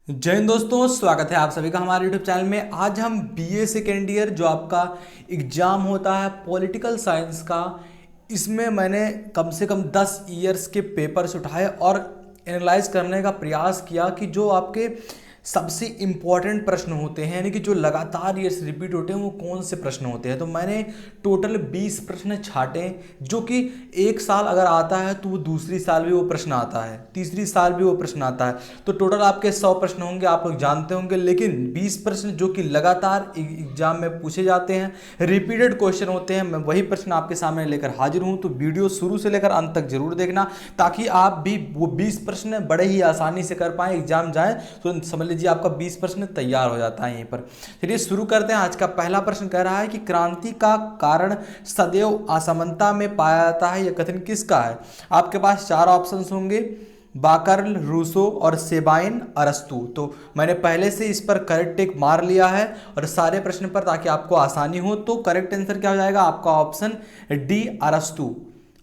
जय हिंद दोस्तों, स्वागत है आप सभी का हमारे YouTube चैनल में। आज हम बीए सेकेंड ईयर जो आपका एग्ज़ाम होता है पॉलिटिकल साइंस का, इसमें मैंने कम से कम 10 ईयर्स के पेपर्स उठाए और एनालाइज करने का प्रयास किया कि जो आपके सबसे इम्पॉर्टेंट प्रश्न होते हैं, यानी कि जो लगातार ईयर्स रिपीट होते हैं, वो कौन से प्रश्न होते हैं। तो मैंने टोटल 20 प्रश्न छाटे, जो कि एक साल अगर आता है तो वो दूसरी साल भी वो प्रश्न आता है, तीसरी साल भी वो प्रश्न आता है। तो टोटल आपके 100 प्रश्न होंगे, आप लोग जानते होंगे। लेकिन 20 प्रश्न जो कि लगातार एग्जाम में पूछे जाते हैं, रिपीटेड क्वेश्चन होते हैं, मैं वही प्रश्न आपके सामने लेकर हाजिर हूँ। तो वीडियो शुरू से लेकर अंत तक जरूर देखना, ताकि आप भी वो 20 प्रश्न बड़े ही आसानी से कर पाएँ। एग्जाम जाए तो समझ लीजिए आपका 20 प्रश्न तैयार हो जाता है यहीं पर। चलिए शुरू करते हैं। आज का पहला प्रश्न कह रहा है कि क्रांति का कारण सदैव असमानता में पाया जाता है, यह कथन किसका है। आपके पास 4 ऑप्शंस होंगे, बाकर्ल, रूसो और सेबाइन, अरस्तु। तो मैंने पहले से इस पर करेक्ट टिक मार लिया है और सारे प्रश्न पर, ताकि आपको आसानी हो। तो करेक्ट आंसर क्या हो जाएगा आपका ऑप्शन डी, अरस्तु।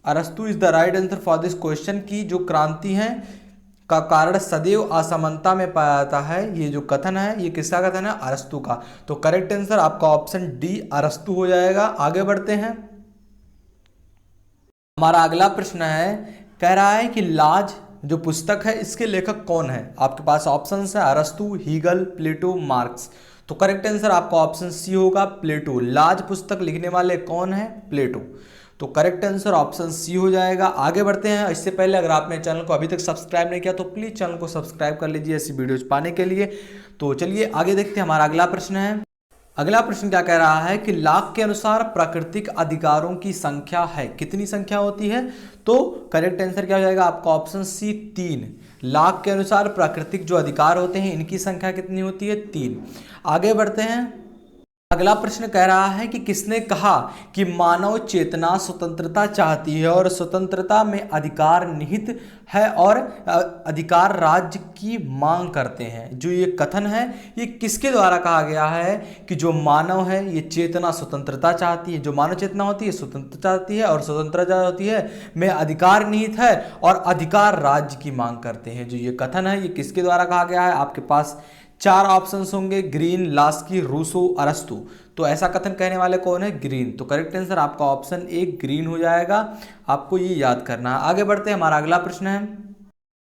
अरस्तु is the right answer for this question की जो क्रांति है का कारण सदैव असमानता में पाया जाता है, ये जो कथन है ये किसका कथन है, अरस्तु का। तो करेक्ट आंसर आपका ऑप्शन डी, अरस्तु हो जाएगा। आगे बढ़ते हैं। हमारा अगला प्रश्न है, कह रहा है कि लाज जो पुस्तक है इसके लेखक कौन है। आपके पास ऑप्शंस है अरस्तु, हीगल, प्लेटो, मार्क्स। तो करेक्ट आंसर आपका ऑप्शन सी होगा, प्लेटो। लाज पुस्तक लिखने वाले कौन है, प्लेटो। तो करेक्ट आंसर ऑप्शन सी हो जाएगा। आगे बढ़ते हैं। इससे पहले अगर आपने चैनल को अभी तक सब्सक्राइब नहीं किया तो प्लीज़ चैनल को सब्सक्राइब कर लीजिए ऐसी वीडियोज पाने के लिए। तो चलिए आगे देखते हैं। हमारा अगला प्रश्न है, अगला प्रश्न क्या कह रहा है कि लाक के अनुसार प्राकृतिक अधिकारों की संख्या है, कितनी संख्या होती है। तो करेक्ट आंसर क्या हो जाएगा आपका ऑप्शन सी, 3। लाक के अनुसार प्राकृतिक जो अधिकार होते हैं इनकी संख्या कितनी होती है, 3। आगे बढ़ते हैं। अगला प्रश्न कह रहा है कि किसने कहा कि मानव चेतना स्वतंत्रता चाहती है और स्वतंत्रता में अधिकार निहित है और अधिकार राज्य की मांग करते हैं। जो ये कथन है ये किसके द्वारा कहा गया है कि जो मानव है ये चेतना स्वतंत्रता चाहती है, जो मानव चेतना होती है स्वतंत्रता चाहती है और स्वतंत्रता होती है में अधिकार निहित है और अधिकार राज्य की मांग करते हैं। जो ये कथन है ये किसके द्वारा कहा गया है। आपके पास 4 ऑप्शंस होंगे, ग्रीन, लास्की, रूसो, अरस्तु। तो ऐसा कथन कहने वाले कौन है, ग्रीन। तो करेक्ट आंसर आपका ऑप्शन ए, ग्रीन हो जाएगा। आपको ये याद करना है। आगे बढ़ते हैं। हमारा अगला प्रश्न है,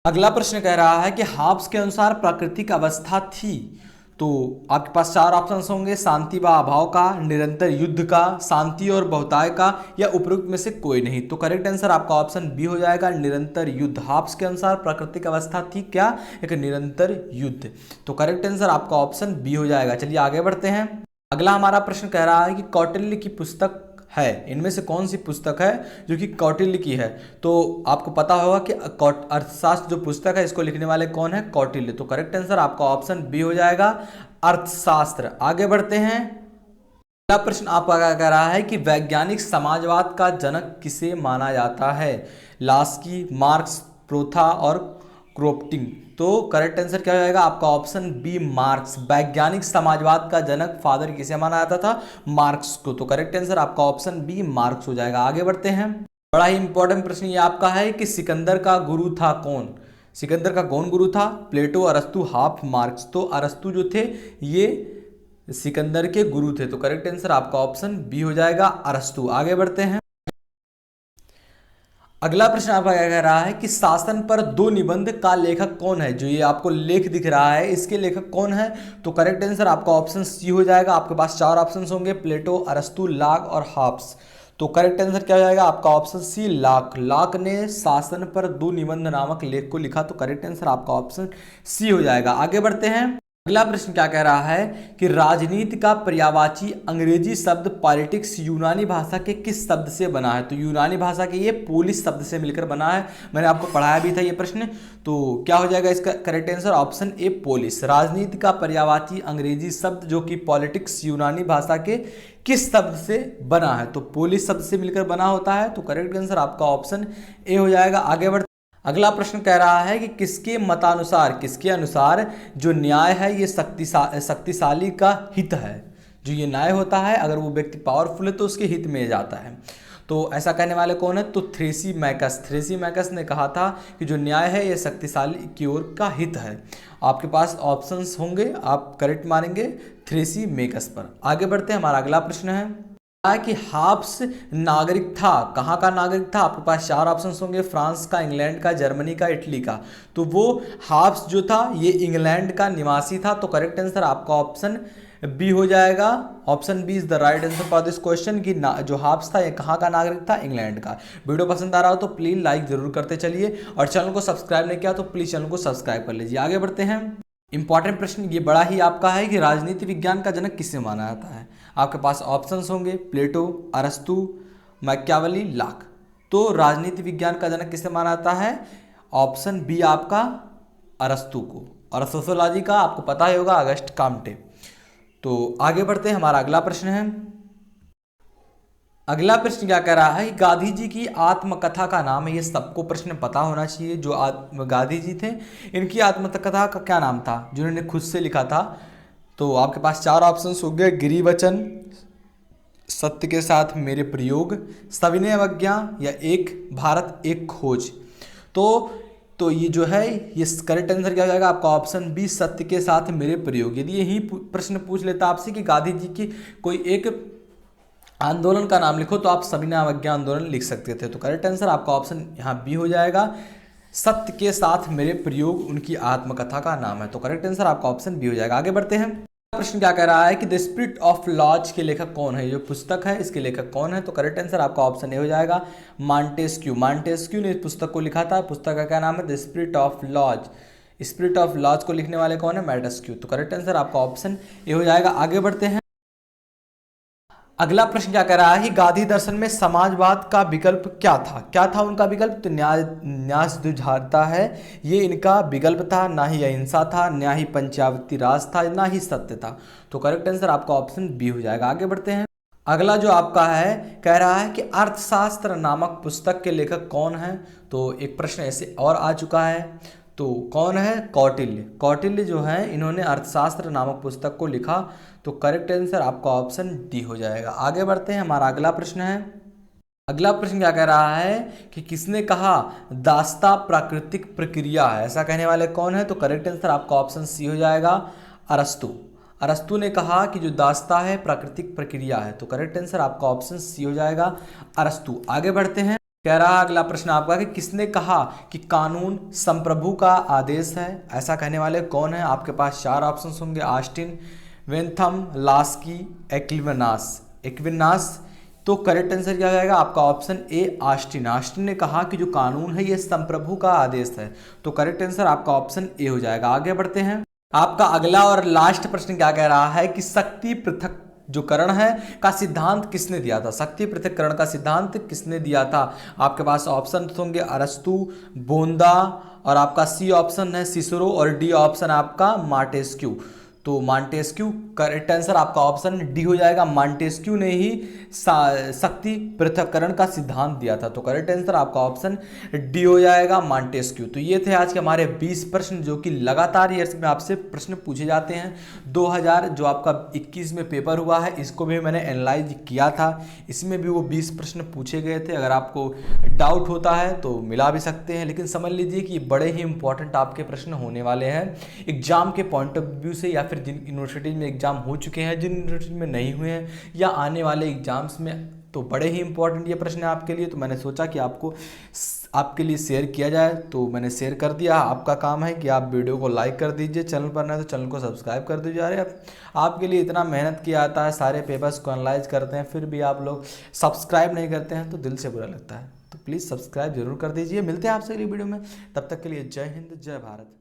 अगला प्रश्न कह रहा है कि हाब्स के अनुसार प्राकृतिक अवस्था थी। तो आपके पास 4 ऑप्शंस होंगे, शांति व अभाव का, निरंतर युद्ध का, शांति और बहुताय का, या उपरोक्त में से कोई नहीं। तो करेक्ट आंसर आपका ऑप्शन बी हो जाएगा, निरंतर युद्ध। हाब्स के अनुसार प्राकृतिक अवस्था थी क्या, एक निरंतर युद्ध। तो करेक्ट आंसर आपका ऑप्शन बी हो जाएगा। चलिए आगे बढ़ते हैं। अगला हमारा प्रश्न कह रहा है कि कौटिल्य की पुस्तक है, इनमें से कौन सी पुस्तक है जो कि कौटिल्य की है। तो आपको पता होगा कि अर्थशास्त्र जो पुस्तक है इसको लिखने वाले कौन है, कौटिल्य। तो करेक्ट आंसर आपका ऑप्शन बी हो जाएगा, अर्थशास्त्र। आगे बढ़ते हैं। अगला प्रश्न आपका क्या कह रहा है कि वैज्ञानिक समाजवाद का जनक किसे माना जाता है, लास्की, मार्क्स, प्रोथा और क्रोपटिंग। तो करेक्ट आंसर क्या हो जाएगा आपका ऑप्शन बी, मार्क्स। वैज्ञानिक समाजवाद का जनक फादर किसे माना जाता था, मार्क्स को। तो करेक्ट आंसर आपका ऑप्शन बी, मार्क्स हो जाएगा। आगे बढ़ते हैं। बड़ा ही इंपॉर्टेंट प्रश्न ये आपका है कि सिकंदर का गुरु था कौन। सिकंदर का कौन गुरु था, प्लेटो, अरस्तु, हाफ, मार्क्स। तो अरस्तु जो थे ये सिकंदर के गुरु थे। तो करेक्ट आंसर आपका ऑप्शन बी हो जाएगा, अरस्तु। आगे बढ़ते हैं। अगला प्रश्न आपका क्या कह रहा है कि शासन पर 2 निबंध का लेखक कौन है। जो ये आपको लेख दिख रहा है इसके लेखक कौन है। तो करेक्ट आंसर आपका ऑप्शन सी हो जाएगा। आपके पास 4 ऑप्शन होंगे, प्लेटो, अरस्तु, लाक और हाब्स। तो करेक्ट आंसर क्या हो जाएगा आपका ऑप्शन सी, लाक। लाक ने शासन पर 2 निबंध नामक लेख को लिखा। तो करेक्ट आंसर आपका ऑप्शन सी हो जाएगा। आगे बढ़ते हैं। अगला प्रश्न क्या कह रहा है कि राजनीति का पर्यायवाची अंग्रेजी शब्द पॉलिटिक्स यूनानी भाषा के किस शब्द से बना है। तो यूनानी भाषा के ये पोलिस शब्द से मिलकर बना है। मैंने आपको पढ़ाया भी था ये प्रश्न। तो क्या हो जाएगा इसका correct answer, option A, police. राजनीति का पर्यायवाची अंग्रेजी शब्द जो कि पॉलिटिक्स यूनानी भाषा के किस शब्द से बना है, तो पोलिस शब्द से मिलकर बना होता है। तो करेक्ट आंसर आपका ऑप्शन ए हो जाएगा। आगे बढ़ते। अगला प्रश्न कह रहा है कि किसके मतानुसार, किसके अनुसार जो न्याय है ये शक्तिशाली का हित है। जो ये न्याय होता है अगर वो व्यक्ति पावरफुल है तो उसके हित में जाता है। तो ऐसा कहने वाले कौन है? तो थ्रेसीमैकस ने कहा था कि जो न्याय है ये शक्तिशाली की ओर का हित है। आपके पास ऑप्शंस होंगे, आप करेक्ट मानेंगे थ्रेसीमैकस पर। आगे बढ़ते हैं, हमारा अगला प्रश्न है कि हाब्स नागरिक था, कहाँ का नागरिक था? आपके पास 4 ऑप्शन होंगे, फ्रांस का, इंग्लैंड का, जर्मनी का, इटली का। तो वो हाब्स जो था ये इंग्लैंड का निवासी था। तो करेक्ट आंसर आपका ऑप्शन बी हो जाएगा। Option B is the right answer for this question कि जो हाब्स था ये कहाँ का नागरिक था? इंग्लैंड का। वीडियो पसंद आ रहा हो तो प्लीज लाइक जरूर करते चलिए, और चैनल को सब्सक्राइब नहीं किया तो प्लीज चैनल को सब्सक्राइब कर लीजिए। आगे बढ़ते हैं, इंपॉर्टेंट प्रश्न ये बड़ा ही आपका है कि राजनीति विज्ञान का जनक किसे माना जाता है? आपके पास ऑप्शंस होंगे, प्लेटो, अरस्तु, मैकियावेली, लाक। तो राजनीति विज्ञान का जनक किसे माना जाता है? ऑप्शन बी आपका अरस्तु को। और सोशियोलॉजी का आपको पता ही होगा, अगस्ट काम्टे। तो आगे बढ़ते हैं, हमारा अगला प्रश्न है। अगला प्रश्न क्या कह रहा है कि गांधी जी की आत्मकथा का नाम है, ये सबको प्रश्न पता होना चाहिए। जो गांधी जी थे इनकी आत्मकथा का क्या नाम था जिन्होंने खुद से लिखा था? तो आपके पास 4 ऑप्शंस हो गए, गिरिवचन, सत्य के साथ मेरे प्रयोग, सविनय अवज्ञा, या एक भारत एक खोज। तो ये जो है ये करेक्ट आंसर क्या हो जाएगा आपका? ऑप्शन बी, सत्य के साथ मेरे प्रयोग। यदि यही प्रश्न पूछ लेता आपसे कि गांधी जी की कोई एक आंदोलन का नाम लिखो तो आप सविनय अवज्ञा आंदोलन लिख सकते थे। तो करेक्ट आंसर आपका ऑप्शन यहाँ बी हो जाएगा, सत्य के साथ मेरे प्रयोग उनकी आत्मकथा का नाम है। तो करेक्ट आंसर आपका ऑप्शन बी हो जाएगा। आगे बढ़ते हैं, प्रश्न क्या कह रहा है कि द स्पिरिट ऑफ लॉज के लेखक कौन है? जो पुस्तक है इसके लेखक कौन है? तो करेक्ट आंसर आपका ऑप्शन ए हो जाएगा, मॉन्टेस्क्यू ने इस पुस्तक को लिखा था। पुस्तक का क्या नाम है? The spirit of laws. Spirit of laws को लिखने वाले कौन है? मॉन्टेस्क्यू। तो करेक्ट आंसर आपका ऑप्शन ए हो जाएगा। आगे बढ़ते हैं, अगला प्रश्न क्या कह रहा है कि गांधी दर्शन में समाजवाद का विकल्प क्या था? क्या था उनका विकल्प? तो न्याय दुर्धारता है, ये इनका विकल्प था। ना ही अहिंसा था, ना ही पंचायती राज था, ना ही सत्य था। तो करेक्ट आंसर आपका ऑप्शन बी हो जाएगा। आगे बढ़ते हैं, अगला जो आपका है कह रहा है कि अर्थशास्त्र नामक पुस्तक के लेखक कौन है? तो एक प्रश्न ऐसे और आ चुका है, तो कौन है? कौटिल्य जो है इन्होंने अर्थशास्त्र नामक पुस्तक को लिखा। तो करेक्ट आंसर आपका ऑप्शन डी हो जाएगा। आगे बढ़ते हैं, हमारा अगला प्रश्न है। अगला प्रश्न क्या कह रहा है कि किसने कहा दास्ता प्राकृतिक प्रक्रिया है? ऐसा कहने वाले कौन है? तो करेक्ट आंसर आपका ऑप्शन सी हो जाएगा, अरस्तु ने कहा कि जो दास्ता है प्राकृतिक प्रक्रिया है। तो करेक्ट आंसर आपका ऑप्शन सी हो जाएगा, अरस्तु। आगे बढ़ते हैं, कह रहा अगला प्रश्न आपका कि किसने कहा कि कानून संप्रभु का आदेश है? ऐसा कहने वाले कौन है? आपके पास 4 ऑप्शन होंगे, ऑस्टिन, वेंथम, लास्की, एक्विनास। तो करेक्ट आंसर क्या जाएगा आपका? ऑप्शन ए, ऑस्टिन ने कहा कि जो कानून है ये संप्रभु का आदेश है। तो करेक्ट आंसर आपका ऑप्शन ए हो जाएगा। आगे बढ़ते हैं, आपका अगला और लास्ट प्रश्न क्या कह रहा है कि शक्ति पृथक जो करण है का सिद्धांत किसने दिया था? शक्ति पृथक्करण का सिद्धांत किसने दिया था? आपके पास ऑप्शन होंगे, अरस्तु, बोंदा, और आपका सी ऑप्शन है सिसरो, और डी ऑप्शन आपका मॉन्टेस्क्यू। तो मॉन्टेस्क्यू करेक्ट आंसर आपका ऑप्शन डी हो जाएगा। मॉन्टेस्क्यू ने ही शक्ति पृथक्करण का सिद्धांत दिया था। तो करेक्ट आंसर आपका ऑप्शन डी हो जाएगा, मॉन्टेस्क्यू। तो ये थे आज के हमारे 20 प्रश्न जो कि लगातार ईयर्स में आपसे प्रश्न पूछे जाते हैं। 2000 जो आपका 21 में पेपर हुआ है इसको भी मैंने एनालाइज किया था, इसमें भी वो 20 प्रश्न पूछे गए थे। अगर आपको डाउट होता है तो मिला भी सकते हैं, लेकिन समझ लीजिए कि बड़े ही इंपॉर्टेंट आपके प्रश्न होने वाले हैं एग्जाम के पॉइंट ऑफ व्यू से, या फिर जिन यूनिवर्सिटीज में एग्जाम हो चुके हैं, जिन यूनिवर्सिटी में नहीं हुए हैं, या आने वाले एग्जाम्स में। तो बड़े ही इंपॉर्टेंट ये प्रश्न है आपके लिए। तो मैंने सोचा कि आपके लिए शेयर किया जाए, तो मैंने शेयर कर दिया। आपका काम है कि आप वीडियो को लाइक कर दीजिए, चैनल पर नए तो चैनल को सब्सक्राइब कर दीजिए। अरे आपके लिए इतना मेहनत किया जाता है, सारे पेपर्स को एनालाइज करते हैं, फिर भी आप लोग सब्सक्राइब नहीं करते हैं, तो दिल से बुरा लगता है। तो प्लीज़ सब्सक्राइब जरूर कर दीजिए। मिलते हैं आपसे अगली वीडियो में, तब तक के लिए जय हिंद, जय भारत।